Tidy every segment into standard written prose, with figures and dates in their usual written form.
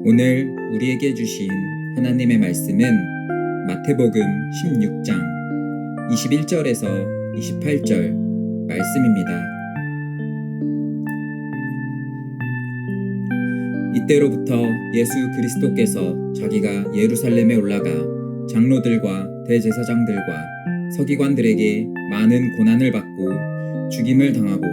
오늘 우리에게 주신 하나님의 말씀은 마태복음 16장 21절에서 28절 말씀입니다. 이때로부터 예수 그리스도께서 자기가 예루살렘에 올라가 장로들과 대제사장들과 서기관들에게 많은 고난을 받고 죽임을 당하고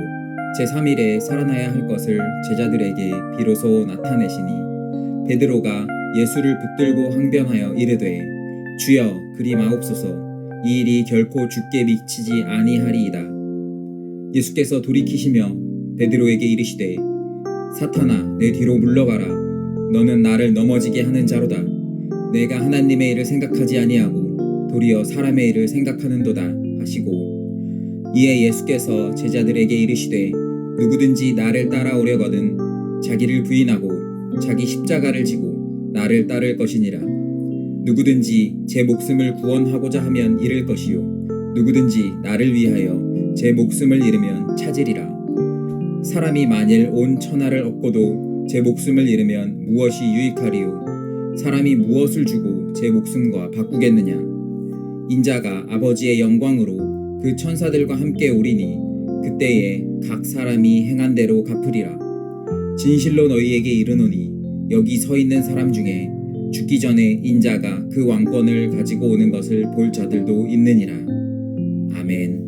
제3일에 살아나야 할 것을 제자들에게 비로소 나타내시니 베드로가 예수를 붙들고 항변하여 이르되 주여 그리 마옵소서 이 일이 결코 주께 미치지 아니하리이다. 예수께서 돌이키시며 베드로에게 이르시되 사탄아 내 뒤로 물러가라. 너는 나를 넘어지게 하는 자로다. 내가 하나님의 일을 생각하지 아니하고 도리어 사람의 일을 생각하는도다 하시고 이에 예수께서 제자들에게 이르시되 누구든지 나를 따라오려거든 자기를 부인하고 자기 십자가를 지고 나를 따를 것이니라. 누구든지 제 목숨을 구원하고자 하면 잃을 것이요 누구든지 나를 위하여 제 목숨을 잃으면 찾으리라. 사람이 만일 온 천하를 얻고도 제 목숨을 잃으면 무엇이 유익하리요? 사람이 무엇을 주고 제 목숨과 바꾸겠느냐? 인자가 아버지의 영광으로 그 천사들과 함께 오리니 그때에 각 사람이 행한 대로 갚으리라. 진실로 너희에게 이르노니 여기 서 있는 사람 중에 죽기 전에 인자가 그 왕권을 가지고 오는 것을 볼 자들도 있느니라. 아멘.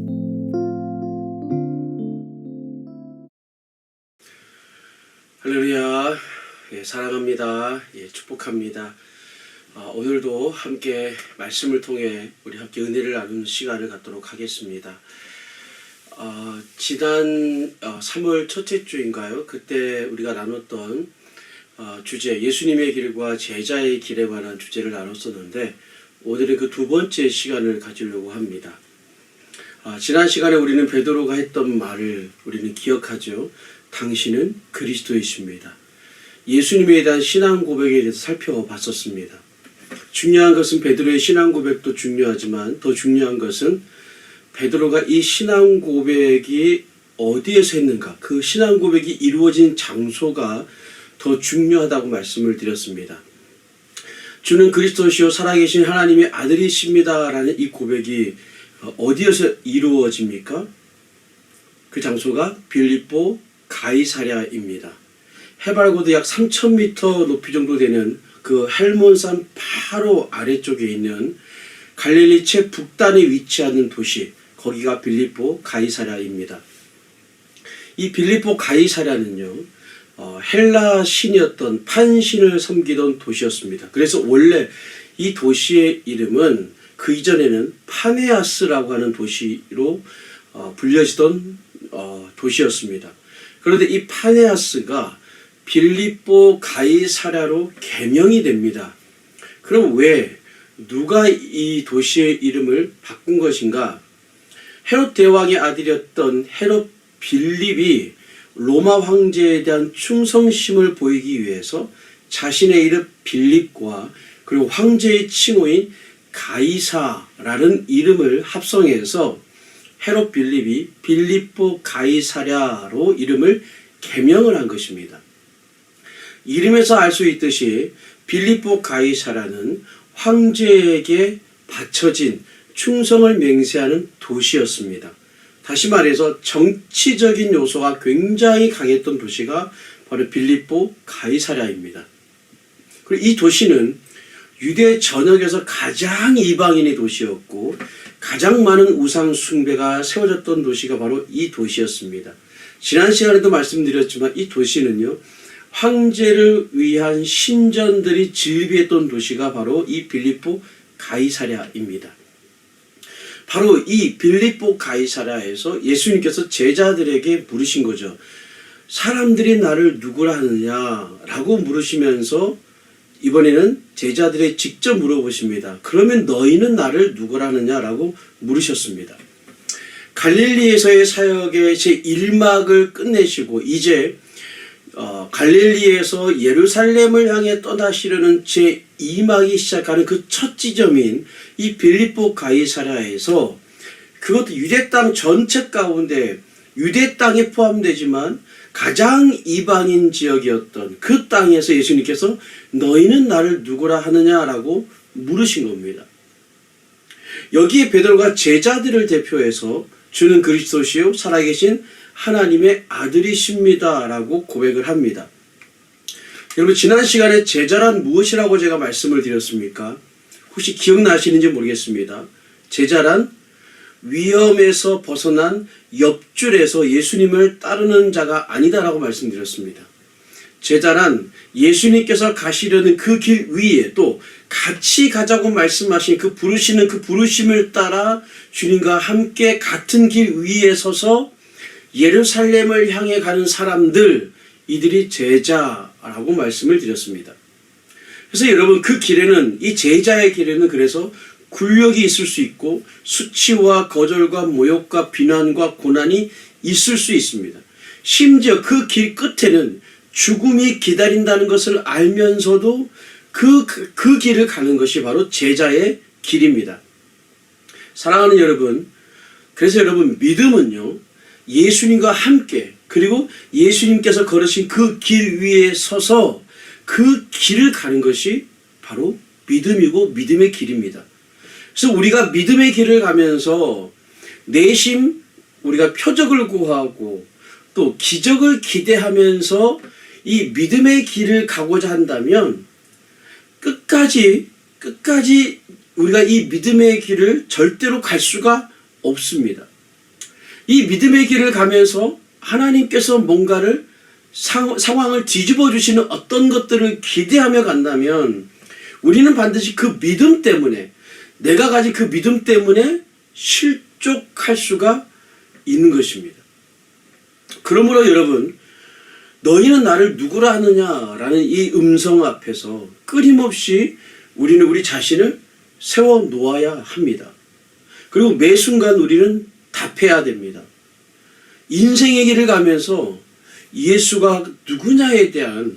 할렐루야. 사랑합니다. 축복합니다. 오늘도 함께 말씀을 통해 우리 함께 은혜를 나누는 시간을 갖도록 하겠습니다. 지난 3월 첫째 주인가요? 그때 우리가 나눴던 주제 예수님의 길과 제자의 길에 관한 주제를 나눴었는데 오늘은 그 두 번째 시간을 가지려고 합니다. 지난 시간에 우리는 베드로가 했던 말을 우리는 기억하죠. 당신은 그리스도이십니다. 예수님에 대한 신앙 고백에 대해서 살펴봤었습니다. 중요한 것은 베드로의 신앙 고백도 중요하지만 더 중요한 것은 베드로가 이 신앙 고백이 어디에서 했는가, 그 신앙 고백이 이루어진 장소가 더 중요하다고 말씀을 드렸습니다. 주는 그리스도시요 살아계신 하나님의 아들이십니다 라는 이 고백이 어디에서 이루어집니까? 그 장소가 빌립보 가이사랴입니다. 해발고도 약 3,000m 높이 정도 되는 그 헬몬산 바로 아래쪽에 있는 갈릴리 최북단에 위치하는 도시, 거기가 빌립보 가이사랴입니다. 이 빌립보 가이사랴는요, 헬라 신이었던 판신을 섬기던 도시였습니다. 그래서 원래 이 도시의 이름은 그 이전에는 파네아스라고 하는 도시로 불려지던 도시였습니다. 그런데 이 파네아스가 빌립보 가이사랴로 개명이 됩니다. 그럼 왜 누가 이 도시의 이름을 바꾼 것인가? 헤롯 대왕의 아들이었던 헤롯 빌립이 로마 황제에 대한 충성심을 보이기 위해서 자신의 이름 빌립과 그리고 황제의 칭호인 가이사라는 이름을 합성해서 헤롯 빌립이 빌립보 가이사랴로 이름을 개명을 한 것입니다. 이름에서 알 수 있듯이 빌립보 가이사랴는 황제에게 바쳐진 충성을 맹세하는 도시였습니다. 다시 말해서 정치적인 요소가 굉장히 강했던 도시가 바로 빌립보 가이사랴입니다. 그리고 이 도시는 유대 전역에서 가장 이방인의 도시였고 가장 많은 우상 숭배가 세워졌던 도시가 바로 이 도시였습니다. 지난 시간에도 말씀드렸지만 이 도시는요, 황제를 위한 신전들이 즐비했던 도시가 바로 이 빌립보 가이사랴입니다. 바로 이 빌립보 가이사랴에서 예수님께서 제자들에게 물으신 거죠. 사람들이 나를 누구라 하느냐라고 물으시면서 이번에는 제자들에게 직접 물어보십니다. 그러면 너희는 나를 누구라 하느냐라고 물으셨습니다. 갈릴리에서의 사역의 제1막을 끝내시고 이제 갈릴리에서 예루살렘을 향해 떠나시려는 제2막이 시작하는 그 첫 지점인 이 빌립보 가이사랴에서 그것도 유대 땅 전체 가운데 유대 땅에 포함되지만 가장 이방인 지역이었던 그 땅에서 예수님께서 너희는 나를 누구라 하느냐라고 물으신 겁니다. 여기에 베드로가 제자들을 대표해서 주는 그리스도시요 살아계신 하나님의 아들이십니다라고 고백을 합니다. 여러분, 지난 시간에 제자란 무엇이라고 제가 말씀을 드렸습니까? 혹시 기억나시는지 모르겠습니다. 제자란 위험에서 벗어난 옆줄에서 예수님을 따르는 자가 아니다라고 말씀드렸습니다. 제자란 예수님께서 가시려는 그 길 위에 또 같이 가자고 말씀하신 그 부르시는 그 부르심을 따라 주님과 함께 같은 길 위에 서서 예루살렘을 향해 가는 사람들, 이들이 제자라고 말씀을 드렸습니다. 그래서 여러분, 그 길에는, 이 제자의 길에는 그래서 굴욕이 있을 수 있고 수치와 거절과 모욕과 비난과 고난이 있을 수 있습니다. 심지어 그 길 끝에는 죽음이 기다린다는 것을 알면서도 그 길을 가는 것이 바로 제자의 길입니다. 사랑하는 여러분, 그래서 여러분, 믿음은요, 예수님과 함께, 그리고 예수님께서 걸으신 그 길 위에 서서 그 길을 가는 것이 바로 믿음이고 믿음의 길입니다. 그래서 우리가 믿음의 길을 가면서 내심 우리가 표적을 구하고 또 기적을 기대하면서 이 믿음의 길을 가고자 한다면 끝까지 우리가 이 믿음의 길을 절대로 갈 수가 없습니다. 이 믿음의 길을 가면서 하나님께서 뭔가를 상황을 뒤집어 주시는 어떤 것들을 기대하며 간다면 우리는 반드시 그 믿음 때문에, 내가 가진 그 믿음 때문에 실족할 수가 있는 것입니다. 그러므로 여러분, 너희는 나를 누구라 하느냐라는 이 음성 앞에서 끊임없이 우리는 우리 자신을 세워 놓아야 합니다. 그리고 매 순간 우리는 답해야 됩니다. 인생의 길을 가면서 예수가 누구냐에 대한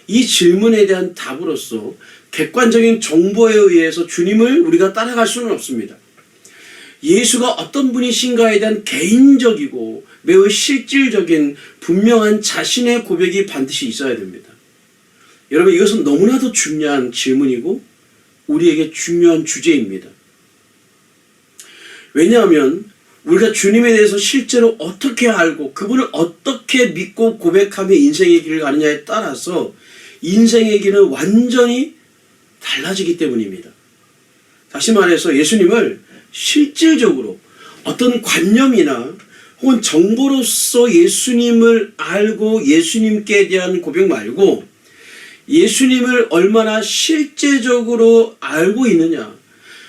이 질문에 대한 답으로서 객관적인 정보에 의해서 주님을 우리가 따라갈 수는 없습니다. 예수가 어떤 분이신가에 대한 개인적이고 매우 실질적인 분명한 자신의 고백이 반드시 있어야 됩니다. 여러분, 이것은 너무나도 중요한 질문이고 우리에게 중요한 주제입니다. 왜냐하면 우리가 주님에 대해서 실제로 어떻게 알고 그분을 어떻게 믿고 고백하며 인생의 길을 가느냐에 따라서 인생의 길은 완전히 달라지기 때문입니다. 다시 말해서 예수님을 실질적으로 어떤 관념이나 혹은 정보로서 예수님을 알고 예수님께 대한 고백 말고 예수님을 얼마나 실제적으로 알고 있느냐,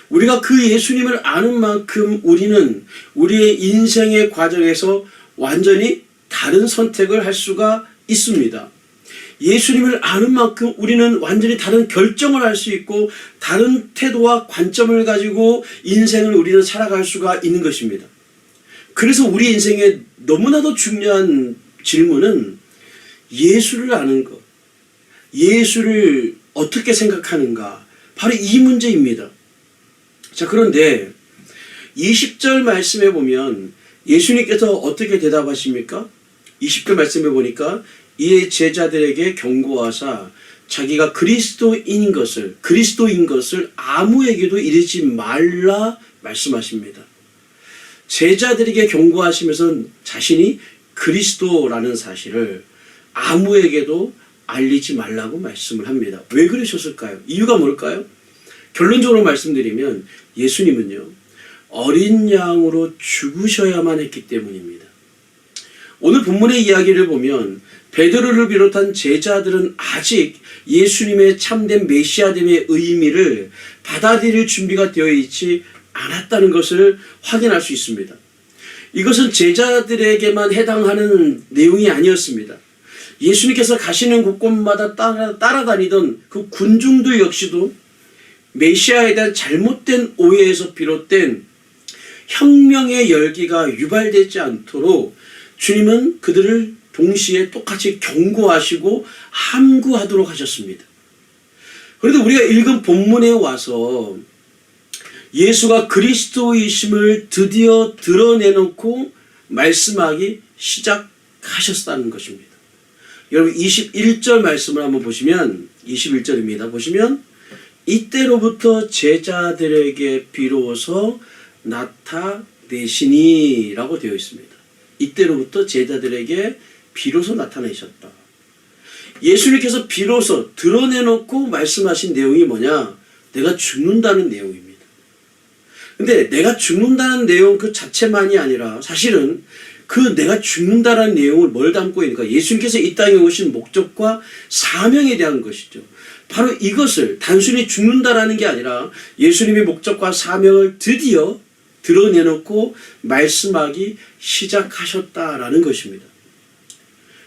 우리가 그 예수님을 아는 만큼 우리는 우리의 인생의 과정에서 완전히 다른 선택을 할 수가 있습니다. 예수님을 아는 만큼 우리는 완전히 다른 결정을 할 수 있고 다른 태도와 관점을 가지고 인생을 우리는 살아갈 수가 있는 것입니다. 그래서 우리 인생에 너무나도 중요한 질문은 예수를 아는 것, 예수를 어떻게 생각하는가, 바로 이 문제입니다. 자, 그런데 20절 말씀에 보면 예수님께서 어떻게 대답하십니까? 20절 말씀에 보니까 이에 제자들에게 경고하사 자기가 그리스도인 것을 아무에게도 이르지 말라 말씀하십니다. 제자들에게 경고하시면서 자신이 그리스도라는 사실을 아무에게도 알리지 말라고 말씀을 합니다. 왜 그러셨을까요? 이유가 뭘까요? 결론적으로 말씀드리면 예수님은요, 어린 양으로 죽으셔야만 했기 때문입니다. 오늘 본문의 이야기를 보면 베드로를 비롯한 제자들은 아직 예수님의 참된 메시아됨의 의미를 받아들일 준비가 되어 있지 않았다는 것을 확인할 수 있습니다. 이것은 제자들에게만 해당하는 내용이 아니었습니다. 예수님께서 가시는 곳곳마다 따라다니던 그 군중들 역시도 메시아에 대한 잘못된 오해에서 비롯된 혁명의 열기가 유발되지 않도록 주님은 그들을 동시에 똑같이 경고하시고 함구하도록 하셨습니다. 그런데 우리가 읽은 본문에 와서 예수가 그리스도이심을 드디어 드러내놓고 말씀하기 시작합니다. 시작하셨다는 것입니다. 여러분 21절 말씀을 한번 보시면 21절입니다. 보시면 이때로부터 제자들에게 비로소 나타내시니 라고 되어 있습니다. 이때로부터 제자들에게 비로소 나타내셨다. 예수님께서 비로소 드러내놓고 말씀하신 내용이 뭐냐? 내가 죽는다는 내용입니다. 근데 내가 죽는다는 내용 그 자체만이 아니라 사실은 그 내가 죽는다는 내용을 뭘 담고 있는가? 예수님께서 이 땅에 오신 목적과 사명에 대한 것이죠. 바로 이것을 단순히 죽는다라는 게 아니라 예수님의 목적과 사명을 드디어 드러내놓고 말씀하기 시작하셨다라는 것입니다.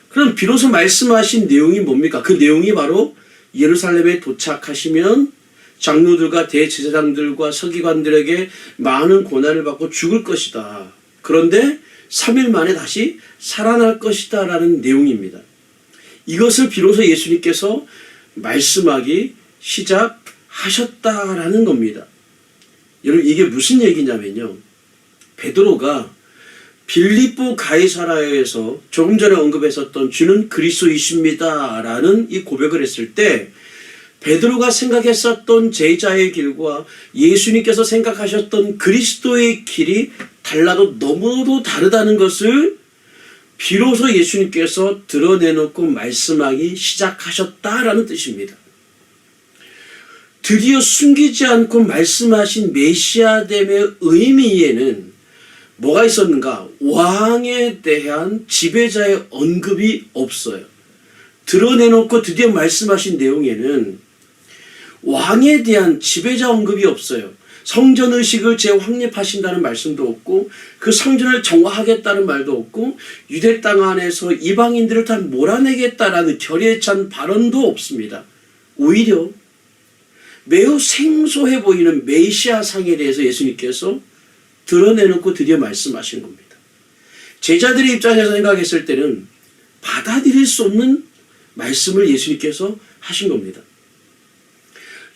그럼 비로소 말씀하신 내용이 뭡니까? 그 내용이 바로 예루살렘에 도착하시면 장로들과 대제사장들과 서기관들에게 많은 고난을 받고 죽을 것이다. 그런데 3일 만에 다시 살아날 것이다 라는 내용입니다. 이것을 비로소 예수님께서 말씀하기 시작하셨다라는 겁니다. 여러분 이게 무슨 얘기냐면요. 베드로가 빌립보 가이사라에서 조금 전에 언급했었던 주는 그리스도이십니다 라는 이 고백을 했을 때 베드로가 생각했었던 제자의 길과 예수님께서 생각하셨던 그리스도의 길이 달라도 너무도 다르다는 것을 비로소 예수님께서 드러내놓고 말씀하기 시작하셨다라는 뜻입니다. 드디어 숨기지 않고 말씀하신 메시아됨의 의미에는 뭐가 있었는가? 왕에 대한 지배자의 언급이 없어요. 드러내놓고 드디어 말씀하신 내용에는 왕에 대한 지배자 언급이 없어요. 성전의식을 재확립하신다는 말씀도 없고 그 성전을 정화하겠다는 말도 없고 유대 땅 안에서 이방인들을 다 몰아내겠다라는 결의에 찬 발언도 없습니다. 오히려 매우 생소해 보이는 메시아상에 대해서 예수님께서 드러내놓고 드디어 말씀하신 겁니다. 제자들의 입장에서 생각했을 때는 받아들일 수 없는 말씀을 예수님께서 하신 겁니다.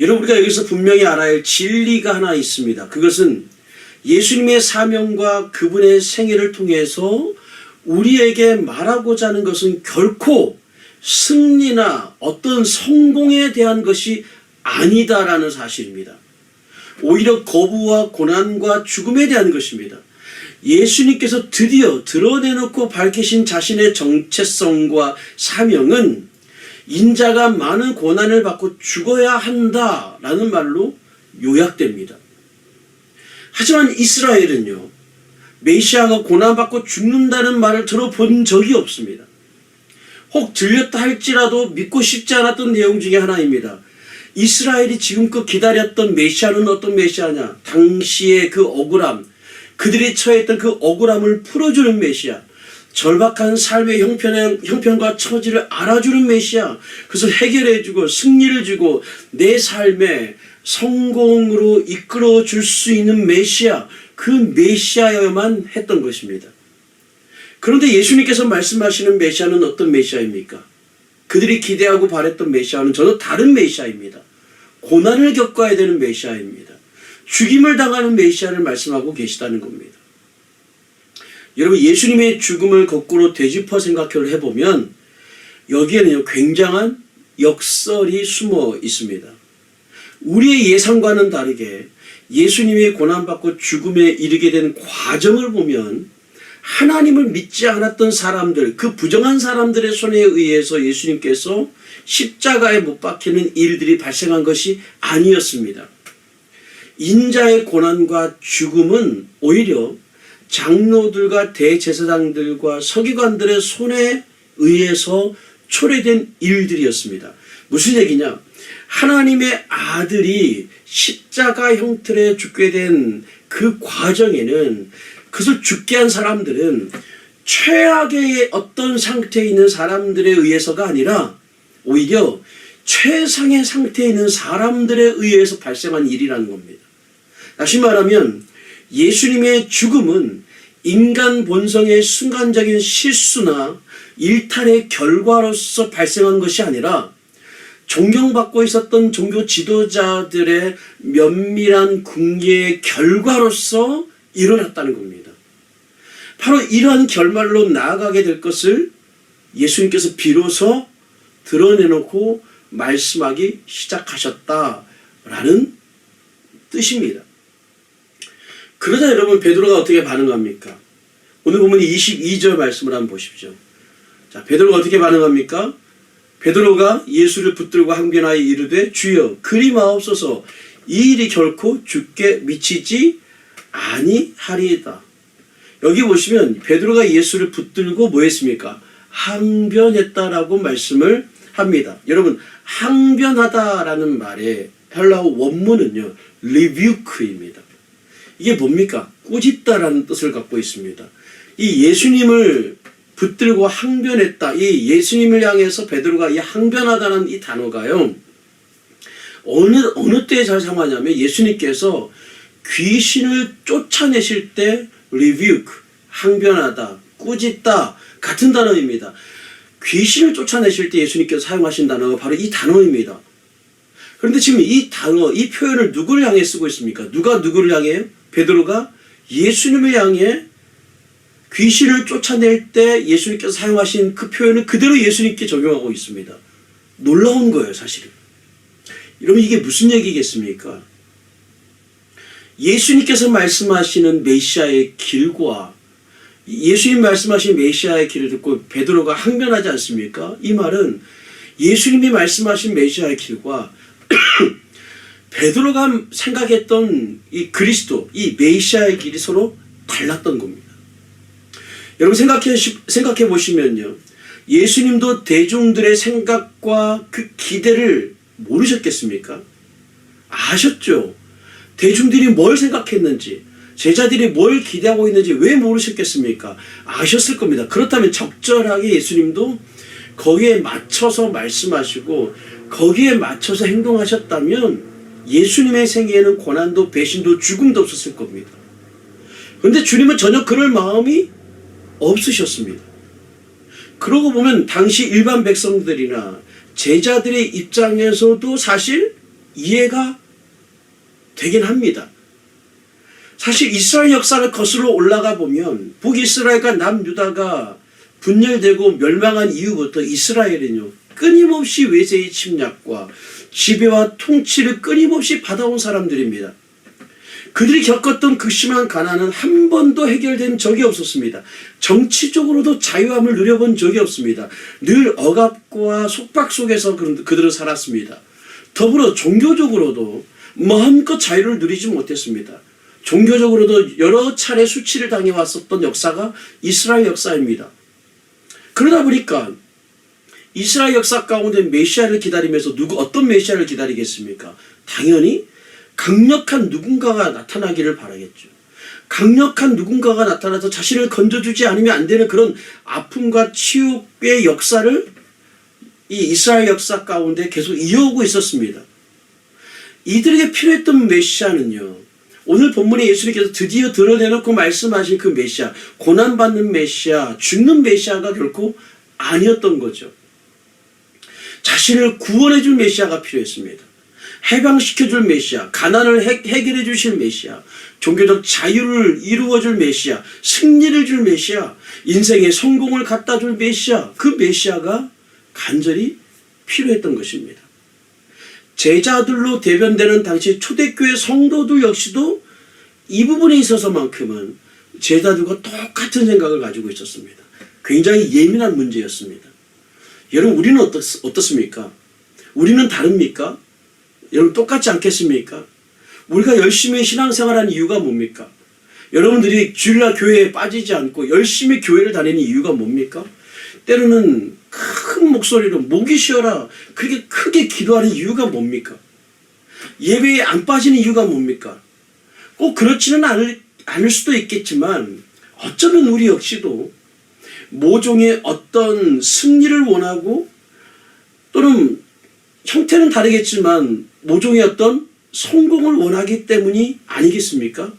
여러분 우리가 여기서 분명히 알아야 할 진리가 하나 있습니다. 그것은 예수님의 사명과 그분의 생애를 통해서 우리에게 말하고자 하는 것은 결코 승리나 어떤 성공에 대한 것이 아니다라는 사실입니다. 오히려 거부와 고난과 죽음에 대한 것입니다. 예수님께서 드디어 드러내놓고 밝히신 자신의 정체성과 사명은 인자가 많은 고난을 받고 죽어야 한다라는 말로 요약됩니다. 하지만 이스라엘은요, 메시아가 고난받고 죽는다는 말을 들어본 적이 없습니다. 혹 들렸다 할지라도 믿고 싶지 않았던 내용 중에 하나입니다. 이스라엘이 지금껏 기다렸던 메시아는 어떤 메시아냐? 당시의 그 억울함, 그들이 처했던 그 억울함을 풀어주는 메시아, 절박한 삶의 형편과 처지를 알아주는 메시아, 그것을 해결해주고 승리를 주고 내 삶에 성공으로 이끌어 줄 수 있는 메시아, 그 메시아여야만 했던 것입니다. 그런데 예수님께서 말씀하시는 메시아는 어떤 메시아입니까? 그들이 기대하고 바랬던 메시아는 전혀 다른 메시아입니다. 고난을 겪어야 되는 메시아입니다. 죽임을 당하는 메시아를 말씀하고 계시다는 겁니다. 여러분 예수님의 죽음을 거꾸로 되짚어 생각을 해보면 여기에는 굉장한 역설이 숨어 있습니다. 우리의 예상과는 다르게 예수님이 고난받고 죽음에 이르게 된 과정을 보면 하나님을 믿지 않았던 사람들, 그 부정한 사람들의 손에 의해서 예수님께서 십자가에 못 박히는 일들이 발생한 것이 아니었습니다. 인자의 고난과 죽음은 오히려 장로들과 대제사장들과 서기관들의 손에 의해서 초래된 일들이었습니다. 무슨 얘기냐? 하나님의 아들이 십자가 형틀에 죽게 된 그 과정에는 그것을 죽게 한 사람들은 최악의 어떤 상태에 있는 사람들에 의해서가 아니라 오히려 최상의 상태에 있는 사람들에 의해서 발생한 일이라는 겁니다. 다시 말하면 예수님의 죽음은 인간 본성의 순간적인 실수나 일탈의 결과로서 발생한 것이 아니라 존경받고 있었던 종교 지도자들의 면밀한 궁리의 결과로서 일어났다는 겁니다. 바로 이러한 결말로 나아가게 될 것을 예수님께서 비로소 드러내놓고 말씀하기 시작하셨다라는 뜻입니다. 그러자 여러분 베드로가 어떻게 반응합니까? 오늘 보면 22절 말씀을 한번 보십시오. 자, 베드로가 어떻게 반응합니까? 베드로가 예수를 붙들고 항변하여 이르되 주여 그리 마옵소서 이 일이 결코 주께 미치지 아니하리이다. 여기 보시면 베드로가 예수를 붙들고 뭐 했습니까? 항변했다라고 말씀을 합니다. 여러분 항변하다라는 말의 헬라어 원문은요 리뷰크입니다. 이게 뭡니까? 꾸짖다라는 뜻을 갖고 있습니다. 이 예수님을 붙들고 항변했다. 이 예수님을 향해서 베드로가 이 항변하다는 이 단어가요. 어느 때에 잘 사용하냐면 예수님께서 귀신을 쫓아내실 때 rebuke, 항변하다, 꾸짖다 같은 단어입니다. 귀신을 쫓아내실 때 예수님께서 사용하신 단어가 바로 이 단어입니다. 그런데 지금 이 단어, 이 표현을 누구를 향해 쓰고 있습니까? 누가 누구를 향해요? 베드로가 예수님을 향해 귀신을 쫓아낼 때 예수님께서 사용하신 그 표현을 그대로 예수님께 적용하고 있습니다. 놀라운 거예요, 사실은. 여러분 이게 무슨 얘기겠습니까? 예수님께서 말씀하시는 메시아의 길과 예수님 말씀하신 메시아의 길을 듣고 베드로가 항변하지 않습니까? 이 말은 예수님이 말씀하신 메시아의 길과 베드로가 생각했던 이 그리스도, 이 메시아의 길이 서로 달랐던 겁니다. 여러분 생각해 보시면요. 예수님도 대중들의 생각과 그 기대를 모르셨겠습니까? 아셨죠. 대중들이 뭘 생각했는지, 제자들이 뭘 기대하고 있는지 왜 모르셨겠습니까? 아셨을 겁니다. 그렇다면 적절하게 예수님도 거기에 맞춰서 말씀하시고 거기에 맞춰서 행동하셨다면 예수님의 생애에는 고난도 배신도 죽음도 없었을 겁니다. 그런데 주님은 전혀 그럴 마음이 없으셨습니다. 그러고 보면 당시 일반 백성들이나 제자들의 입장에서도 사실 이해가 되긴 합니다. 사실 이스라엘 역사를 거슬러 올라가 보면 북이스라엘과 남유다가 분열되고 멸망한 이후부터 이스라엘은요 끊임없이 외세의 침략과 지배와 통치를 끊임없이 받아온 사람들입니다. 그들이 겪었던 극심한 가난은 한 번도 해결된 적이 없었습니다. 정치적으로도 자유함을 누려본 적이 없습니다. 늘 억압과 속박 속에서 그들은 살았습니다. 더불어 종교적으로도 마음껏 자유를 누리지 못했습니다. 종교적으로도 여러 차례 수치를 당해왔었던 역사가 이스라엘 역사입니다. 그러다 보니까 이스라엘 역사 가운데 메시아를 기다리면서 어떤 메시아를 기다리겠습니까? 당연히 강력한 누군가가 나타나기를 바라겠죠. 강력한 누군가가 나타나서 자신을 건져주지 않으면 안 되는 그런 아픔과 치욕의 역사를 이 이스라엘 역사 가운데 계속 이어오고 있었습니다. 이들에게 필요했던 메시아는요. 오늘 본문에 예수님께서 드디어 드러내놓고 말씀하신 그 메시아, 고난받는 메시아, 죽는 메시아가 결코 아니었던 거죠. 자신을 구원해줄 메시아가 필요했습니다. 해방시켜줄 메시아, 가난을 해결해 주실 메시아, 종교적 자유를 이루어줄 메시아, 승리를 줄 메시아, 인생의 성공을 갖다 줄 메시아, 그 메시아가 간절히 필요했던 것입니다. 제자들로 대변되는 당시 초대교회 성도들 역시도 이 부분에 있어서만큼은 제자들과 똑같은 생각을 가지고 있었습니다. 굉장히 예민한 문제였습니다. 여러분 우리는 어떻습니까? 우리는 다릅니까? 여러분 똑같지 않겠습니까? 우리가 열심히 신앙생활하는 이유가 뭡니까? 여러분들이 주일날 교회에 빠지지 않고 열심히 교회를 다니는 이유가 뭡니까? 때로는 큰 목소리로 목이 쉬어라 그렇게 크게 기도하는 이유가 뭡니까? 예배에 안 빠지는 이유가 뭡니까? 꼭 그렇지는 않을 수도 있겠지만 어쩌면 우리 역시도 모종의 어떤 승리를 원하고 또는 형태는 다르겠지만 모종의 어떤 성공을 원하기 때문이 아니겠습니까?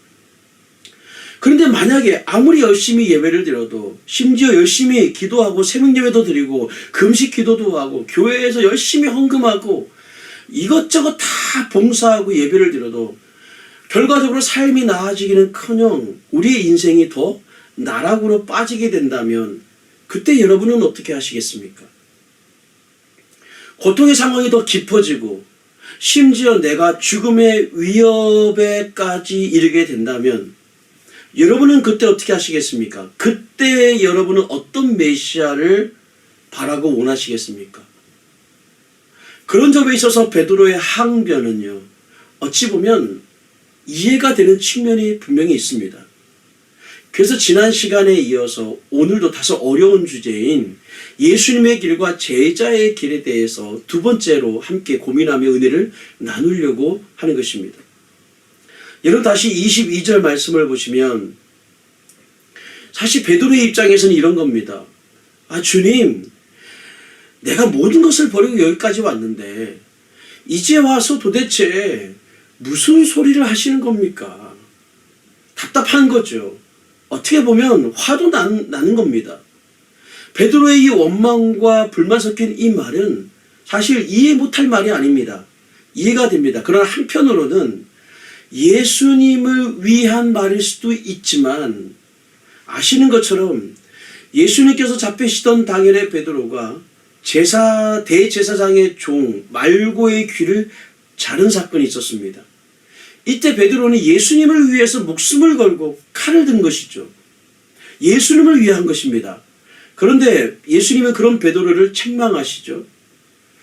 그런데 만약에 아무리 열심히 예배를 드려도 심지어 열심히 기도하고 새벽예배도 드리고 금식 기도도 하고 교회에서 열심히 헌금하고 이것저것 다 봉사하고 예배를 드려도 결과적으로 삶이 나아지기는커녕 우리의 인생이 더 나락으로 빠지게 된다면 그때 여러분은 어떻게 하시겠습니까? 고통의 상황이 더 깊어지고 심지어 내가 죽음의 위협에까지 이르게 된다면 여러분은 그때 어떻게 하시겠습니까? 그때 여러분은 어떤 메시아를 바라고 원하시겠습니까? 그런 점에 있어서 베드로의 항변은요, 어찌 보면 이해가 되는 측면이 분명히 있습니다. 그래서 지난 시간에 이어서 오늘도 다소 어려운 주제인 예수님의 길과 제자의 길에 대해서 두 번째로 함께 고민하며 은혜를 나누려고 하는 것입니다. 여러분 다시 22절 말씀을 보시면 사실 베드로의 입장에서는 이런 겁니다. 아, 주님, 내가 모든 것을 버리고 여기까지 왔는데 이제 와서 도대체 무슨 소리를 하시는 겁니까? 답답한 거죠. 어떻게 보면 화도 나는 겁니다. 베드로의 이 원망과 불만 섞인 이 말은 사실 이해 못할 말이 아닙니다. 이해가 됩니다. 그러나 한편으로는 예수님을 위한 말일 수도 있지만 아시는 것처럼 예수님께서 잡히시던 당일에 베드로가 대제사장의 종 말고의 귀를 자른 사건이 있었습니다. 이때 베드로는 예수님을 위해서 목숨을 걸고 칼을 든 것이죠. 예수님을 위한 것입니다. 그런데 예수님은 그런 베드로를 책망하시죠.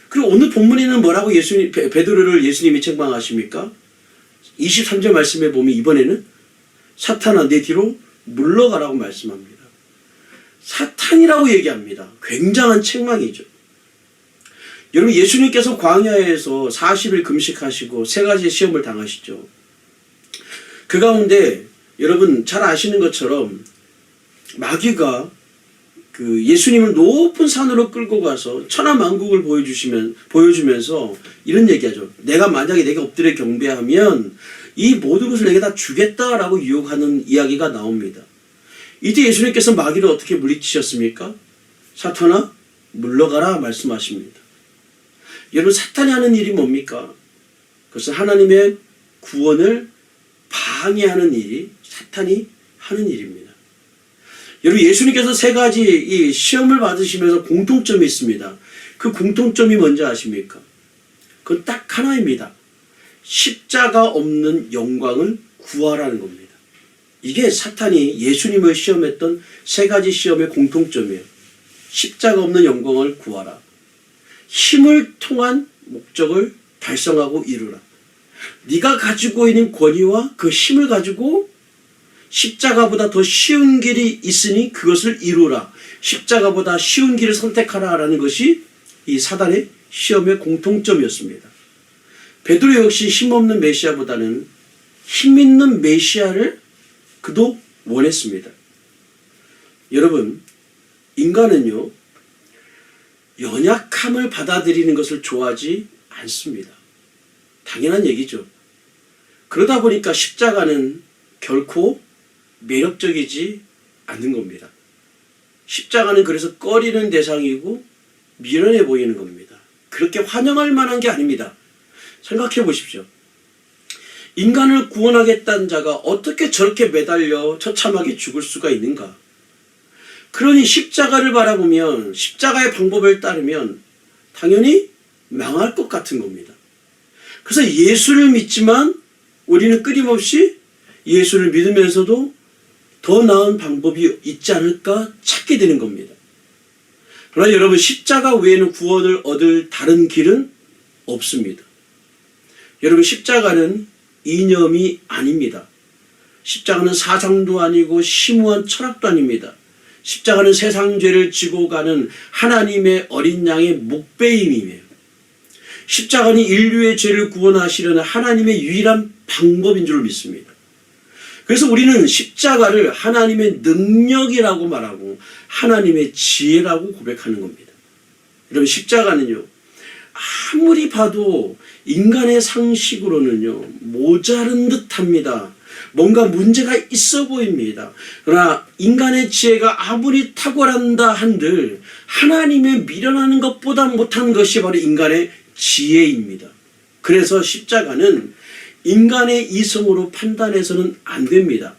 그리고 오늘 본문에는 뭐라고 베드로를 예수님이 책망하십니까? 23절 말씀에 보면 이번에는 사탄아 내 뒤로 물러가라고 말씀합니다. 사탄이라고 얘기합니다. 굉장한 책망이죠. 여러분 예수님께서 광야에서 40일 금식하시고 세 가지의 시험을 당하시죠. 그 가운데 여러분 잘 아시는 것처럼 마귀가 그 예수님을 높은 산으로 끌고 가서 천하만국을 보여주면서 이런 얘기하죠. 내가 만약에 내게 엎드려 경배하면 이 모든 것을 내게 다 주겠다라고 유혹하는 이야기가 나옵니다. 이때 예수님께서 마귀를 어떻게 물리치셨습니까? 사탄아 물러가라 말씀하십니다. 여러분 사탄이 하는 일이 뭡니까? 그것은 하나님의 구원을 방해하는 일이 사탄이 하는 일입니다. 여러분 예수님께서 세 가지 이 시험을 받으시면서 공통점이 있습니다. 그 공통점이 뭔지 아십니까? 그건 딱 하나입니다. 십자가 없는 영광을 구하라는 겁니다. 이게 사탄이 예수님을 시험했던 세 가지 시험의 공통점이에요. 십자가 없는 영광을 구하라. 힘을 통한 목적을 달성하고 이루라. 네가 가지고 있는 권위와 그 힘을 가지고 십자가보다 더 쉬운 길이 있으니 그것을 이루라. 십자가보다 쉬운 길을 선택하라라는 것이 이 사단의 시험의 공통점이었습니다. 베드로 역시 힘없는 메시아보다는 힘 있는 메시아를 그도 원했습니다. 여러분 인간은요 연약함을 받아들이는 것을 좋아하지 않습니다. 당연한 얘기죠. 그러다 보니까 십자가는 결코 매력적이지 않는 겁니다. 십자가는 그래서 꺼리는 대상이고 미련해 보이는 겁니다. 그렇게 환영할 만한 게 아닙니다. 생각해 보십시오. 인간을 구원하겠다는 자가 어떻게 저렇게 매달려 처참하게 죽을 수가 있는가? 그러니 십자가를 바라보면 십자가의 방법을 따르면 당연히 망할 것 같은 겁니다. 그래서 예수를 믿지만 우리는 끊임없이 예수를 믿으면서도 더 나은 방법이 있지 않을까 찾게 되는 겁니다. 그러나 여러분 십자가 외에는 구원을 얻을 다른 길은 없습니다. 여러분 십자가는 이념이 아닙니다. 십자가는 사상도 아니고 심오한 철학도 아닙니다. 십자가는 세상 죄를 지고 가는 하나님의 어린 양의 목배임이에요. 십자가는 인류의 죄를 구원하시려는 하나님의 유일한 방법인 줄 믿습니다. 그래서 우리는 십자가를 하나님의 능력이라고 말하고 하나님의 지혜라고 고백하는 겁니다. 여러분 십자가는요 아무리 봐도 인간의 상식으로는요 모자른 듯합니다. 뭔가 문제가 있어 보입니다. 그러나 인간의 지혜가 아무리 탁월한다 한들 하나님의 미련하는 것보다 못한 것이 바로 인간의 지혜입니다. 그래서 십자가는 인간의 이성으로 판단해서는 안 됩니다.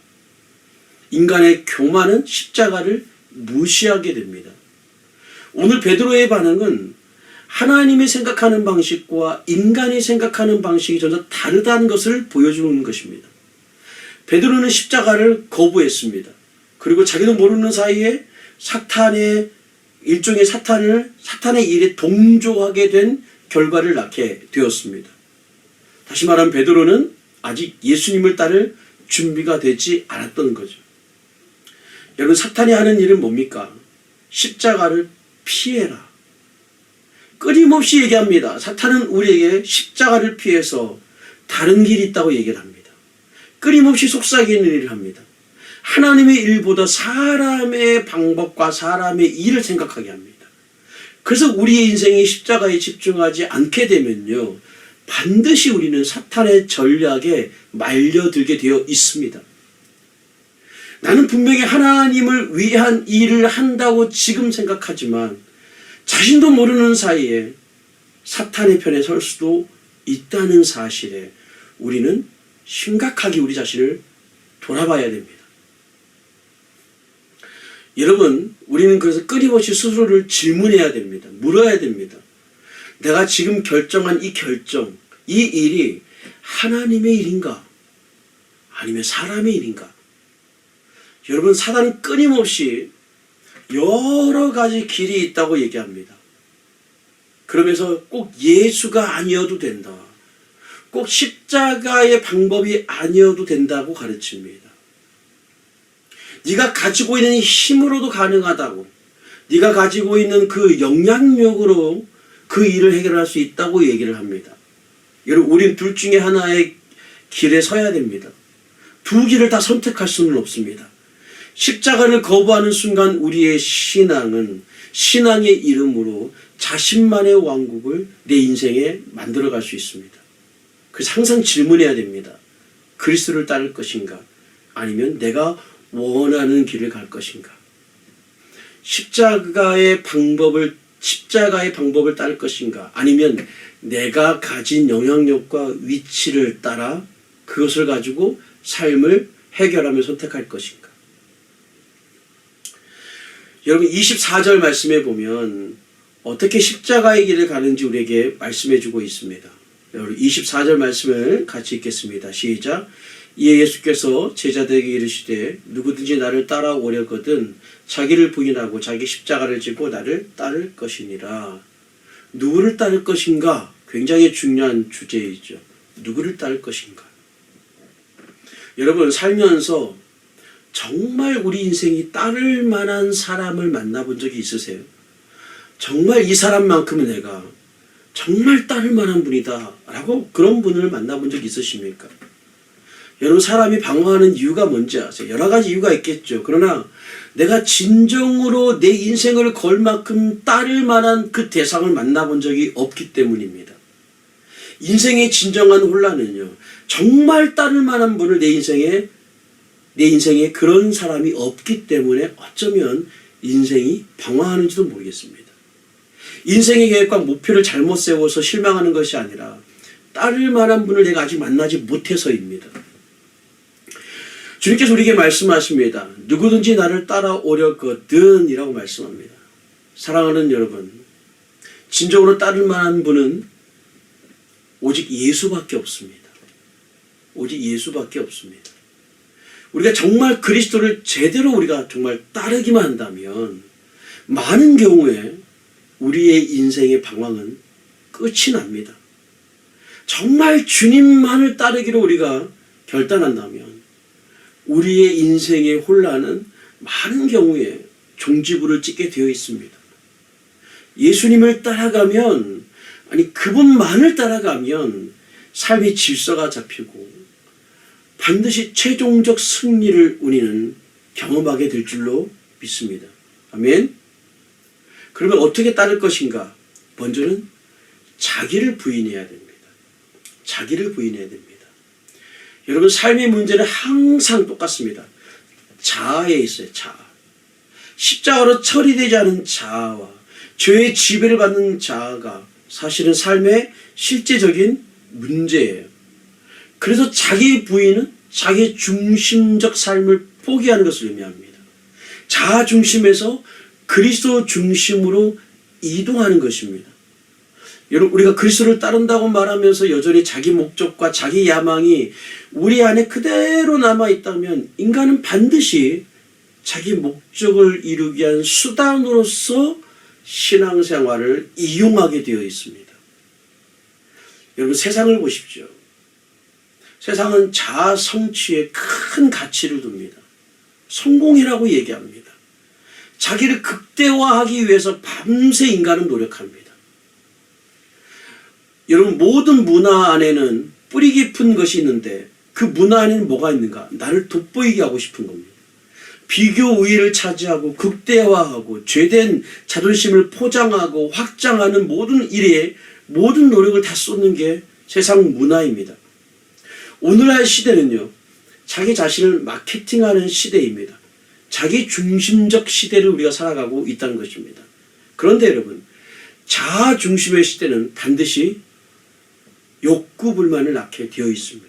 인간의 교만은 십자가를 무시하게 됩니다. 오늘 베드로의 반응은 하나님이 생각하는 방식과 인간이 생각하는 방식이 전혀 다르다는 것을 보여주는 것입니다. 베드로는 십자가를 거부했습니다. 그리고 자기도 모르는 사이에 사탄의 일에 동조하게 된 결과를 낳게 되었습니다. 다시 말하면 베드로는 아직 예수님을 따를 준비가 되지 않았던 거죠. 여러분, 사탄이 하는 일은 뭡니까? 십자가를 피해라. 끊임없이 얘기합니다. 사탄은 우리에게 십자가를 피해서 다른 길이 있다고 얘기를 합니다. 끊임없이 속삭이는 일을 합니다. 하나님의 일보다 사람의 방법과 사람의 일을 생각하게 합니다. 그래서 우리의 인생이 십자가에 집중하지 않게 되면요, 반드시 우리는 사탄의 전략에 말려들게 되어 있습니다. 나는 분명히 하나님을 위한 일을 한다고 지금 생각하지만 자신도 모르는 사이에 사탄의 편에 설 수도 있다는 사실에 우리는 심각하게 우리 자신을 돌아봐야 됩니다. 여러분, 우리는 그래서 끊임없이 스스로를 질문해야 됩니다. 물어야 됩니다. 내가 지금 결정한 이 결정, 이 일이 하나님의 일인가? 아니면 사람의 일인가? 여러분, 사단은 끊임없이 여러 가지 길이 있다고 얘기합니다. 그러면서 꼭 예수가 아니어도 된다. 꼭 십자가의 방법이 아니어도 된다고 가르칩니다. 네가 가지고 있는 힘으로도 가능하다고, 네가 가지고 있는 그 영향력으로 그 일을 해결할 수 있다고 얘기를 합니다. 여러분, 우린 둘 중에 하나의 길에 서야 됩니다. 두 길을 다 선택할 수는 없습니다. 십자가를 거부하는 순간 우리의 신앙은 신앙의 이름으로 자신만의 왕국을 내 인생에 만들어갈 수 있습니다. 그래서 항상 질문해야 됩니다. 그리스도를 따를 것인가? 아니면 내가 원하는 길을 갈 것인가? 십자가의 방법을 따를 것인가? 아니면 내가 가진 영향력과 위치를 따라 그것을 가지고 삶을 해결하며 선택할 것인가? 여러분, 24절 말씀에 보면 어떻게 십자가의 길을 가는지 우리에게 말씀해 주고 있습니다. 여러분, 24절 말씀을 같이 읽겠습니다. 시작. 이에 예수께서 제자들에게 이르시되 누구든지 나를 따라오려거든 자기를 부인하고 자기 십자가를 지고 나를 따를 것이니라. 누구를 따를 것인가? 굉장히 중요한 주제이죠. 누구를 따를 것인가? 여러분, 살면서 정말 우리 인생이 따를 만한 사람을 만나본 적이 있으세요? 정말 이 사람만큼은 내가 정말 따를 만한 분이다 라고 그런 분을 만나본 적이 있으십니까? 여러분, 사람이 방황하는 이유가 뭔지 아세요? 여러 가지 이유가 있겠죠. 그러나 내가 진정으로 내 인생을 걸 만큼 따를 만한 그 대상을 만나본 적이 없기 때문입니다. 인생의 진정한 혼란은요, 정말 따를 만한 분을 내 인생에 그런 사람이 없기 때문에 어쩌면 인생이 방황하는지도 모르겠습니다. 인생의 계획과 목표를 잘못 세워서 실망하는 것이 아니라 따를 만한 분을 내가 아직 만나지 못해서입니다. 주님께서 우리에게 말씀하십니다. 누구든지 나를 따라오려거든 이라고 말씀합니다. 사랑하는 여러분, 진정으로 따를 만한 분은 오직 예수밖에 없습니다. 오직 예수밖에 없습니다. 우리가 정말 그리스도를 제대로 우리가 정말 따르기만 한다면 많은 경우에 우리의 인생의 방황은 끝이 납니다. 정말 주님만을 따르기로 우리가 결단한다면 우리의 인생의 혼란은 많은 경우에 종지부를 찍게 되어 있습니다. 예수님을 따라가면, 아니 그분만을 따라가면 삶의 질서가 잡히고 반드시 최종적 승리를 우리는 경험하게 될 줄로 믿습니다. 아멘. 그러면 어떻게 따를 것인가? 먼저는 자기를 부인해야 됩니다. 자기를 부인해야 됩니다. 여러분, 삶의 문제는 항상 똑같습니다. 자아에 있어요. 자아. 십자가로 처리되지 않은 자아와 죄의 지배를 받는 자아가 사실은 삶의 실제적인 문제예요. 그래서 자기 부인은 자기 중심적 삶을 포기하는 것을 의미합니다. 자아 중심에서 그리스도 중심으로 이동하는 것입니다. 여러분, 우리가 그리스도를 따른다고 말하면서 여전히 자기 목적과 자기 야망이 우리 안에 그대로 남아있다면 인간은 반드시 자기 목적을 이루기 위한 수단으로서 신앙생활을 이용하게 되어 있습니다. 여러분, 세상을 보십시오. 세상은 자아 성취에 큰 가치를 둡니다. 성공이라고 얘기합니다. 자기를 극대화하기 위해서 밤새 인간은 노력합니다. 여러분, 모든 문화 안에는 뿌리 깊은 것이 있는데 그 문화 안에는 뭐가 있는가? 나를 돋보이게 하고 싶은 겁니다. 비교 우위를 차지하고 극대화하고 죄된 자존심을 포장하고 확장하는 모든 일에 모든 노력을 다 쏟는 게 세상 문화입니다. 오늘날 시대는요, 자기 자신을 마케팅하는 시대입니다. 자기 중심적 시대를 우리가 살아가고 있다는 것입니다. 그런데 여러분, 자아 중심의 시대는 반드시 욕구불만을 낳게 되어 있습니다.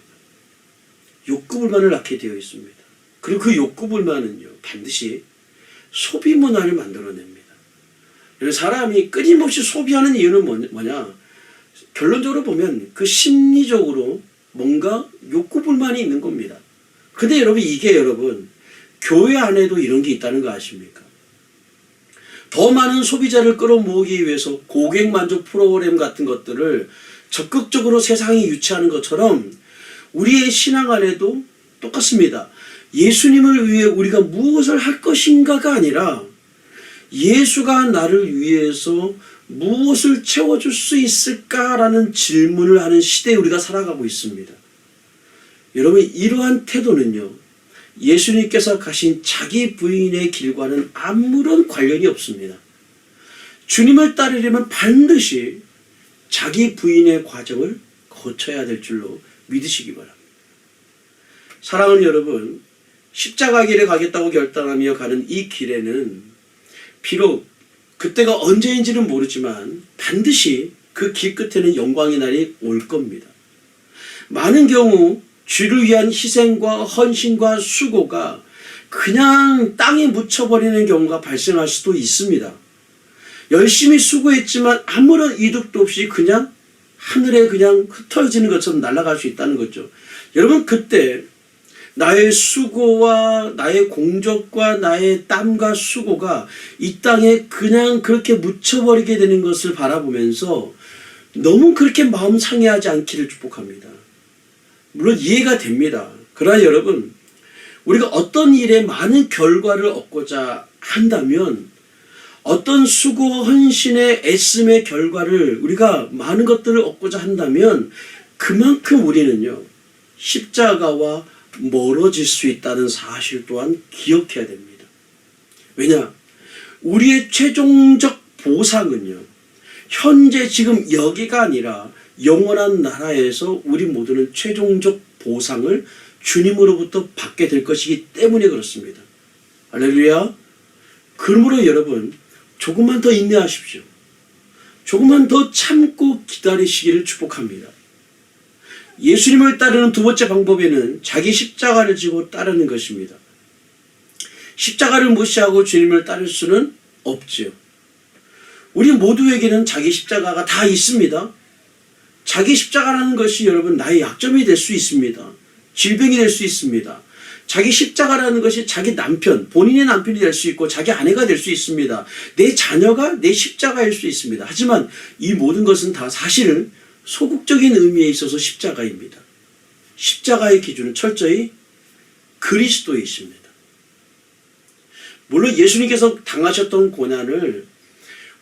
욕구불만을 낳게 되어 있습니다. 그리고 그 욕구불만은요, 반드시 소비 문화를 만들어냅니다. 사람이 끊임없이 소비하는 이유는 뭐냐? 결론적으로 보면 그 심리적으로 뭔가 욕구불만이 있는 겁니다. 근데 여러분, 이게 여러분, 교회 안에도 이런 게 있다는 거 아십니까? 더 많은 소비자를 끌어모으기 위해서 고객만족 프로그램 같은 것들을 적극적으로 세상이 유치하는 것처럼 우리의 신앙 안에도 똑같습니다. 예수님을 위해 우리가 무엇을 할 것인가가 아니라 예수가 나를 위해서 무엇을 채워줄 수 있을까라는 질문을 하는 시대에 우리가 살아가고 있습니다. 여러분, 이러한 태도는요, 예수님께서 가신 자기 부인의 길과는 아무런 관련이 없습니다. 주님을 따르려면 반드시 자기 부인의 과정을 거쳐야 될 줄로 믿으시기 바랍니다. 사랑하는 여러분, 십자가 길에 가겠다고 결단하며 가는 이 길에는 비록 그때가 언제인지는 모르지만 반드시 그 길 끝에는 영광의 날이 올 겁니다. 많은 경우 주를 위한 희생과 헌신과 수고가 그냥 땅에 묻혀버리는 경우가 발생할 수도 있습니다. 열심히 수고했지만 아무런 이득도 없이 그냥 하늘에 그냥 흩어지는 것처럼 날아갈 수 있다는 거죠. 여러분, 그때 나의 수고와 나의 공적과 나의 땀과 수고가 이 땅에 그냥 그렇게 묻혀버리게 되는 것을 바라보면서 너무 그렇게 마음 상해하지 않기를 축복합니다. 물론 이해가 됩니다. 그러나 여러분, 우리가 어떤 일에 많은 결과를 얻고자 한다면 어떤 수고, 헌신의 애씀의 결과를 우리가 많은 것들을 얻고자 한다면 그만큼 우리는요, 십자가와 멀어질 수 있다는 사실 또한 기억해야 됩니다. 왜냐? 우리의 최종적 보상은요, 현재 지금 여기가 아니라 영원한 나라에서 우리 모두는 최종적 보상을 주님으로부터 받게 될 것이기 때문에 그렇습니다. 할렐루야. 그러므로 여러분, 조금만 더 인내하십시오. 조금만 더 참고 기다리시기를 축복합니다. 예수님을 따르는 두 번째 방법에는 자기 십자가를 지고 따르는 것입니다. 십자가를 무시하고 주님을 따를 수는 없지요. 우리 모두에게는 자기 십자가가 다 있습니다. 자기 십자가라는 것이 여러분 나의 약점이 될 수 있습니다. 질병이 될 수 있습니다. 자기 십자가라는 것이 자기 남편, 본인의 남편이 될 수 있고 자기 아내가 될 수 있습니다. 내 자녀가 내 십자가일 수 있습니다. 하지만 이 모든 것은 다 사실은 소극적인 의미에 있어서 십자가입니다. 십자가의 기준은 철저히 그리스도이십니다. 물론 예수님께서 당하셨던 고난을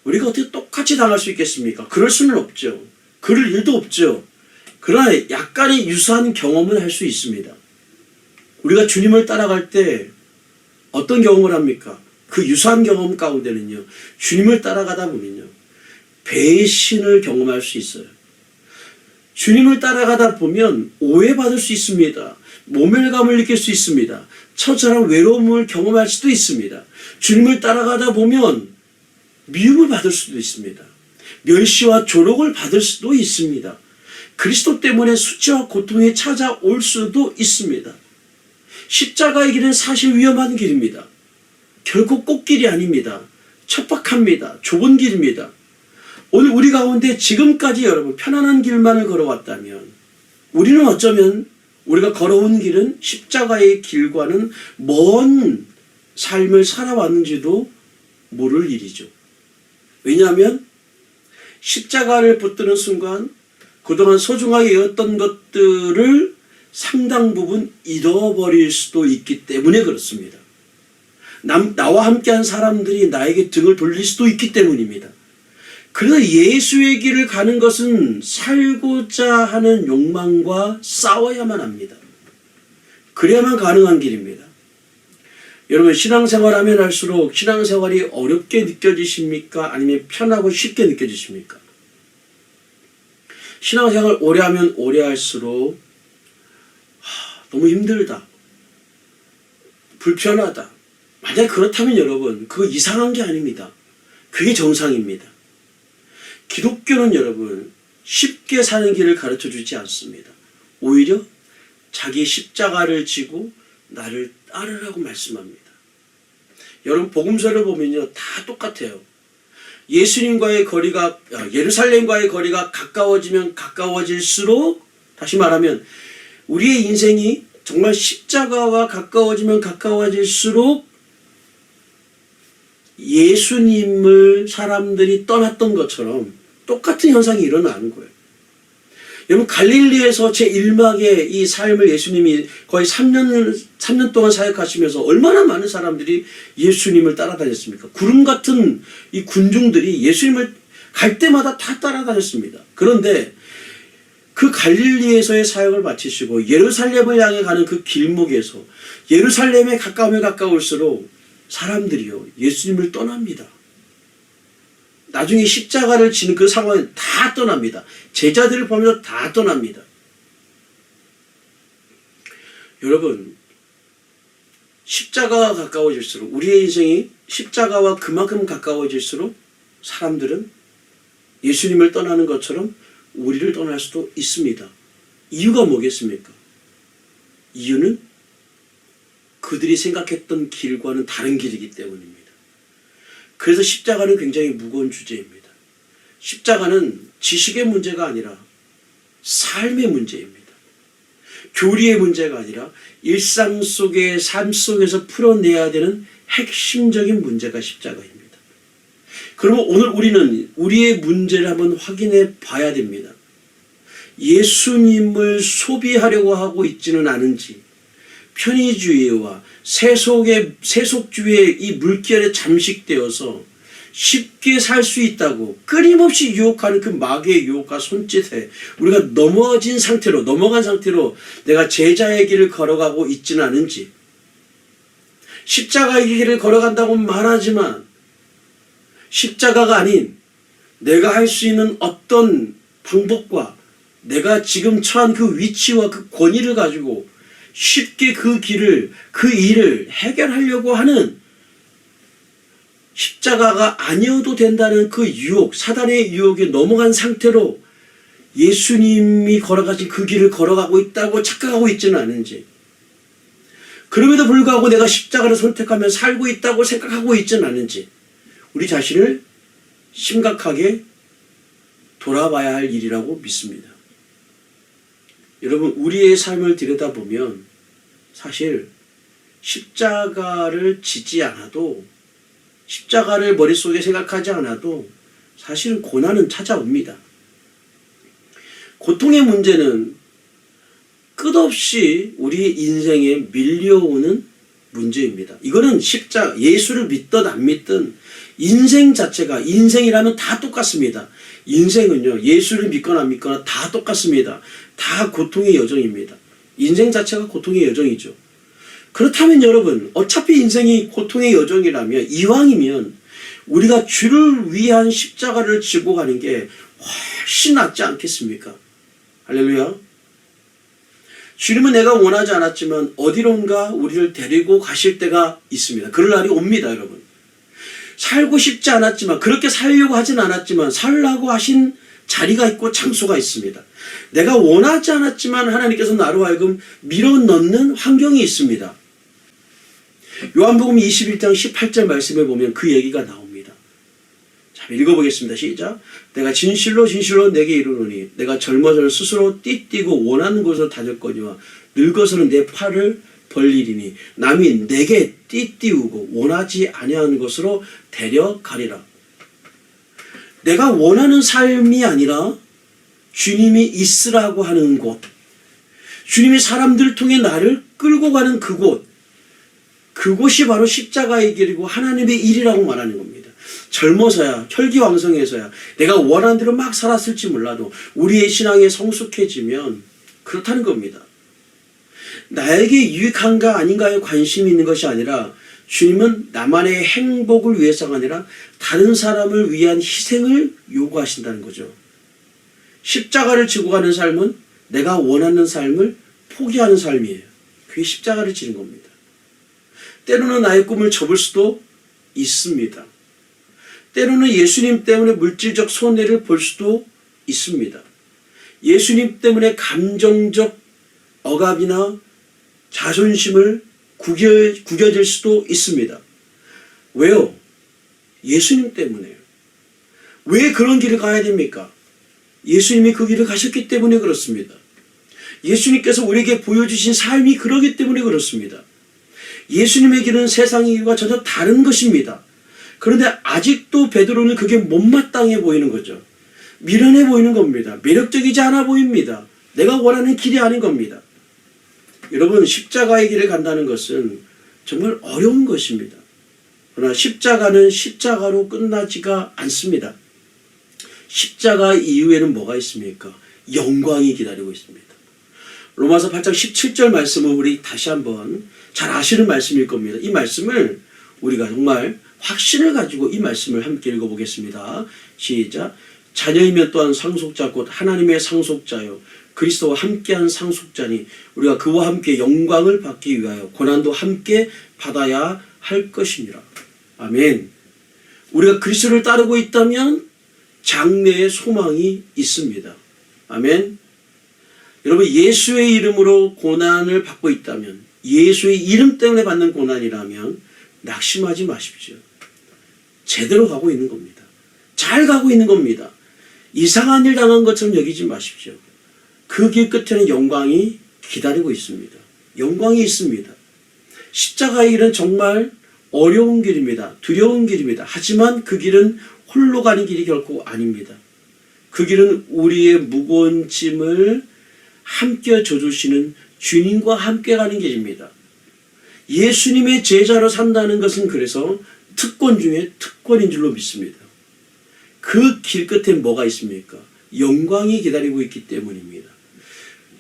우리가 어떻게 똑같이 당할 수 있겠습니까? 그럴 수는 없죠. 그럴 일도 없죠. 그러나 약간의 유사한 경험을 할 수 있습니다. 우리가 주님을 따라갈 때 어떤 경험을 합니까? 그 유사한 경험 가운데는요, 주님을 따라가다 보면요, 배신을 경험할 수 있어요. 주님을 따라가다 보면 오해받을 수 있습니다. 모멸감을 느낄 수 있습니다. 처절한 외로움을 경험할 수도 있습니다. 주님을 따라가다 보면 미움을 받을 수도 있습니다. 멸시와 조롱을 받을 수도 있습니다. 그리스도 때문에 수치와 고통이 찾아올 수도 있습니다. 십자가의 길은 사실 위험한 길입니다. 결코 꽃길이 아닙니다. 척박합니다. 좁은 길입니다. 오늘 우리 가운데 지금까지 여러분 편안한 길만을 걸어왔다면 우리는 어쩌면 우리가 걸어온 길은 십자가의 길과는 먼 삶을 살아왔는지도 모를 일이죠. 왜냐하면 십자가를 붙드는 순간 그동안 소중하게 여겼던 것들을 상당 부분 잃어버릴 수도 있기 때문에 그렇습니다. 나와 함께한 사람들이 나에게 등을 돌릴 수도 있기 때문입니다. 그래서 예수의 길을 가는 것은 살고자 하는 욕망과 싸워야만 합니다. 그래야만 가능한 길입니다. 여러분 신앙생활 하면 할수록 신앙생활이 어렵게 느껴지십니까? 아니면 편하고 쉽게 느껴지십니까? 신앙생활 오래 하면 오래 할수록 너무 힘들다. 불편하다. 만약 그렇다면 여러분 그거 이상한 게 아닙니다. 그게 정상입니다. 기독교는 여러분 쉽게 사는 길을 가르쳐 주지 않습니다. 오히려 자기 십자가를 지고 나를 따르라고 말씀합니다. 여러분 복음서를 보면요 다 똑같아요. 예수님과의 거리가 예루살렘과의 거리가 가까워지면 가까워질수록 다시 말하면 우리의 인생이 정말 십자가와 가까워지면 가까워질수록 예수님을 사람들이 떠났던 것처럼 똑같은 현상이 일어나는 거예요. 여러분 갈릴리에서 제1막의 이 삶을 예수님이 거의 3년 동안 사역하시면서 얼마나 많은 사람들이 예수님을 따라다녔습니까? 구름 같은 이 군중들이 예수님을 갈 때마다 다 따라다녔습니다. 그런데 그 갈릴리에서의 사역을 마치시고 예루살렘을 향해 가는 그 길목에서 예루살렘에 가까우면 가까울수록 사람들이요 예수님을 떠납니다. 나중에 십자가를 지는 그 상황에 다 떠납니다. 제자들을 보면서 다 떠납니다. 여러분 십자가와 가까워질수록 우리의 인생이 십자가와 그만큼 가까워질수록 사람들은 예수님을 떠나는 것처럼 우리를 떠날 수도 있습니다. 이유가 뭐겠습니까? 이유는 그들이 생각했던 길과는 다른 길이기 때문입니다. 그래서 십자가는 굉장히 무거운 주제입니다. 십자가는 지식의 문제가 아니라 삶의 문제입니다. 교리의 문제가 아니라 일상 속의 삶 속에서 풀어내야 되는 핵심적인 문제가 십자가입니다. 그러면 오늘 우리는 우리의 문제를 한번 확인해 봐야 됩니다. 예수님을 소비하려고 하고 있지는 않은지 편의주의와 세속주의의 이 물결에 잠식되어서 쉽게 살 수 있다고 끊임없이 유혹하는 그 마귀의 유혹과 손짓에 우리가 넘어간 상태로 내가 제자의 길을 걸어가고 있지는 않은지 십자가의 길을 걸어간다고 말하지만 십자가가 아닌 내가 할 수 있는 어떤 방법과 내가 지금 처한 그 위치와 그 권위를 가지고 쉽게 그 일을 해결하려고 하는 십자가가 아니어도 된다는 그 유혹, 사단의 유혹에 넘어간 상태로 예수님이 걸어가신 그 길을 걸어가고 있다고 착각하고 있지는 않은지 그럼에도 불구하고 내가 십자가를 선택하며 살고 있다고 생각하고 있지는 않은지 우리 자신을 심각하게 돌아봐야 할 일이라고 믿습니다. 여러분 우리의 삶을 들여다보면 사실 십자가를 지지 않아도 십자가를 머릿속에 생각하지 않아도 사실은 고난은 찾아옵니다. 고통의 문제는 끝없이 우리 인생에 밀려오는 문제입니다. 이거는 예수를 믿든 안 믿든 인생 자체가 인생이라면 다 똑같습니다. 인생은요 예수를 믿거나 안 믿거나 다 똑같습니다. 다 고통의 여정입니다. 인생 자체가 고통의 여정이죠. 그렇다면 여러분 어차피 인생이 고통의 여정이라면 이왕이면 우리가 주를 위한 십자가를 지고 가는 게 훨씬 낫지 않겠습니까? 할렐루야. 주님은 내가 원하지 않았지만 어디론가 우리를 데리고 가실 때가 있습니다. 그럴 날이 옵니다. 여러분 살고 싶지 않았지만 그렇게 살려고 하진 않았지만 살라고 하신 자리가 있고 장소가 있습니다. 내가 원하지 않았지만 하나님께서 나로 하여금 밀어넣는 환경이 있습니다. 요한복음 21장 18절 말씀을 보면 그 얘기가 나옵니다. 자, 읽어보겠습니다. 시작. 내가 진실로 진실로 내게 이르노니 내가 젊어서는 스스로 띠띠고 원하는 곳으로 다녔거니와 늙어서는 내 팔을 벌리리니 남이 내게 띠띠우고 원하지 아니하는 곳으로 데려가리라. 내가 원하는 삶이 아니라 주님이 있으라고 하는 곳, 주님이 사람들을 통해 나를 끌고 가는 그곳, 그곳이 바로 십자가의 길이고 하나님의 일이라고 말하는 겁니다. 젊어서야, 혈기왕성해서야 내가 원하는 대로 막 살았을지 몰라도 우리의 신앙에 성숙해지면 그렇다는 겁니다. 나에게 유익한가 아닌가에 관심이 있는 것이 아니라 주님은 나만의 행복을 위해서가 아니라 다른 사람을 위한 희생을 요구하신다는 거죠. 십자가를 지고 가는 삶은 내가 원하는 삶을 포기하는 삶이에요. 그게 십자가를 지는 겁니다. 때로는 나의 꿈을 접을 수도 있습니다. 때로는 예수님 때문에 물질적 손해를 볼 수도 있습니다. 예수님 때문에 감정적 억압이나 자존심을 구겨질 수도 있습니다. 왜요? 예수님 때문에요. 왜 그런 길을 가야 됩니까? 예수님이 그 길을 가셨기 때문에 그렇습니다. 예수님께서 우리에게 보여주신 삶이 그러기 때문에 그렇습니다. 예수님의 길은 세상의 길과 전혀 다른 것입니다. 그런데 아직도 베드로는 그게 못마땅해 보이는 거죠. 미련해 보이는 겁니다. 매력적이지 않아 보입니다. 내가 원하는 길이 아닌 겁니다. 여러분, 십자가의 길을 간다는 것은 정말 어려운 것입니다. 그러나 십자가는 십자가로 끝나지가 않습니다. 십자가 이후에는 뭐가 있습니까? 영광이 기다리고 있습니다. 로마서 8장 17절 말씀을 우리 다시 한번 잘 아시는 말씀일 겁니다. 이 말씀을 우리가 정말 확신을 가지고 이 말씀을 함께 읽어보겠습니다. 시작. 자녀이면 또한 상속자 곧 하나님의 상속자요 그리스도와 함께한 상속자니 우리가 그와 함께 영광을 받기 위하여 고난도 함께 받아야 할 것이니라. 아멘. 우리가 그리스도를 따르고 있다면 장래의 소망이 있습니다. 아멘. 여러분, 예수의 이름으로 고난을 받고 있다면, 예수의 이름 때문에 받는 고난이라면 낙심하지 마십시오. 제대로 가고 있는 겁니다. 잘 가고 있는 겁니다. 이상한 일 당한 것처럼 여기지 마십시오. 그 길 끝에는 영광이 기다리고 있습니다. 영광이 있습니다. 십자가의 길은 정말 어려운 길입니다. 두려운 길입니다. 하지만 그 길은 홀로 가는 길이 결코 아닙니다. 그 길은 우리의 무거운 짐을 함께 져주시는 주님과 함께 가는 길입니다. 예수님의 제자로 산다는 것은 그래서 특권 중에 특권인 줄로 믿습니다. 그 길 끝에 뭐가 있습니까? 영광이 기다리고 있기 때문입니다.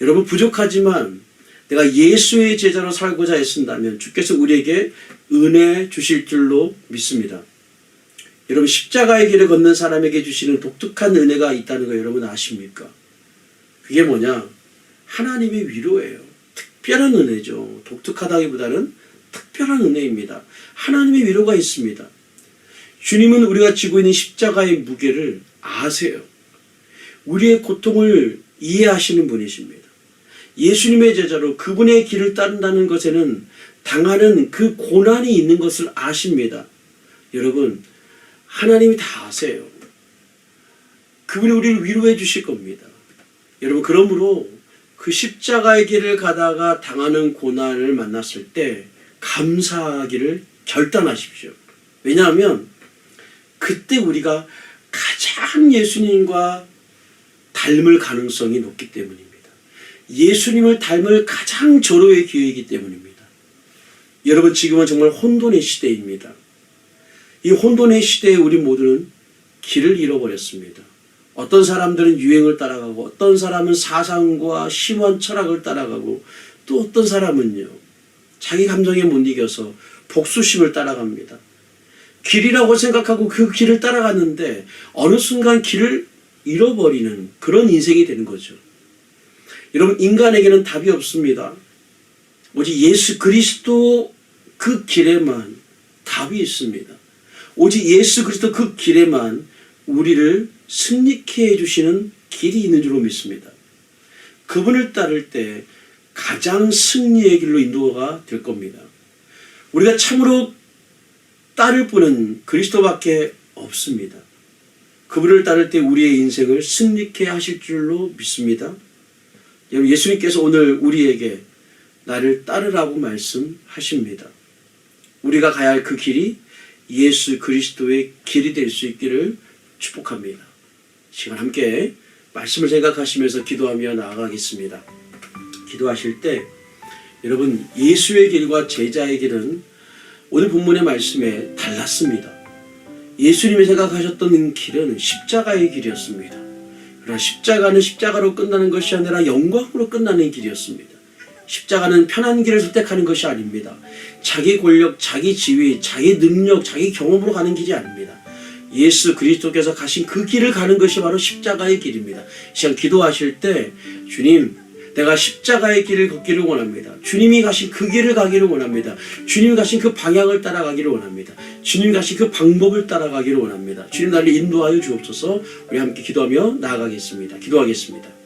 여러분, 부족하지만 내가 예수의 제자로 살고자 애쓴다면 주께서 우리에게 은혜 주실 줄로 믿습니다. 여러분, 십자가의 길을 걷는 사람에게 주시는 독특한 은혜가 있다는 거 여러분 아십니까? 그게 뭐냐? 하나님의 위로예요. 특별한 은혜죠. 독특하다기보다는 특별한 은혜입니다. 하나님의 위로가 있습니다. 주님은 우리가 지고 있는 십자가의 무게를 아세요. 우리의 고통을 이해하시는 분이십니다. 예수님의 제자로 그분의 길을 따른다는 것에는 당하는 그 고난이 있는 것을 아십니다. 여러분, 하나님이 다 아세요. 그분이 우리를 위로해 주실 겁니다. 여러분, 그러므로 그 십자가의 길을 가다가 당하는 고난을 만났을 때 감사하기를 결단하십시오. 왜냐하면 그때 우리가 가장 예수님과 닮을 가능성이 높기 때문입니다. 예수님을 닮을 가장 절호의 기회이기 때문입니다. 여러분, 지금은 정말 혼돈의 시대입니다. 이 혼돈의 시대에 우리 모두는 길을 잃어버렸습니다. 어떤 사람들은 유행을 따라가고 어떤 사람은 사상과 심한 철학을 따라가고 또 어떤 사람은요 자기 감정에 못 이겨서 복수심을 따라갑니다. 길이라고 생각하고 그 길을 따라갔는데 어느 순간 길을 잃어버리는 그런 인생이 되는 거죠. 여러분, 인간에게는 답이 없습니다. 오직 예수 그리스도 그 길에만 답이 있습니다. 오직 예수 그리스도 그 길에만 우리를 승리케 해주시는 길이 있는 줄로 믿습니다. 그분을 따를 때 가장 승리의 길로 인도가 될 겁니다. 우리가 참으로 따를 분은 그리스도밖에 없습니다. 그분을 따를 때 우리의 인생을 승리케 하실 줄로 믿습니다. 여러분, 예수님께서 오늘 우리에게 나를 따르라고 말씀하십니다. 우리가 가야 할 그 길이 예수 그리스도의 길이 될 수 있기를 축복합니다. 시간 함께 말씀을 생각하시면서 기도하며 나아가겠습니다. 기도하실 때 여러분, 예수의 길과 제자의 길은 오늘 본문의 말씀에 달랐습니다. 예수님이 생각하셨던 길은 십자가의 길이었습니다. 그러나 십자가는 십자가로 끝나는 것이 아니라 영광으로 끝나는 길이었습니다. 십자가는 편한 길을 선택하는 것이 아닙니다. 자기 권력, 자기 지위, 자기 능력, 자기 경험으로 가는 길이 아닙니다. 예수 그리스도께서 가신 그 길을 가는 것이 바로 십자가의 길입니다. 시간 기도하실 때 주님, 내가 십자가의 길을 걷기를 원합니다. 주님이 가신 그 길을 가기를 원합니다. 주님이 가신 그 방향을 따라가기를 원합니다. 주님이 가신 그 방법을 따라가기를 원합니다. 주님 나를 인도하여 주옵소서. 우리 함께 기도하며 나아가겠습니다. 기도하겠습니다.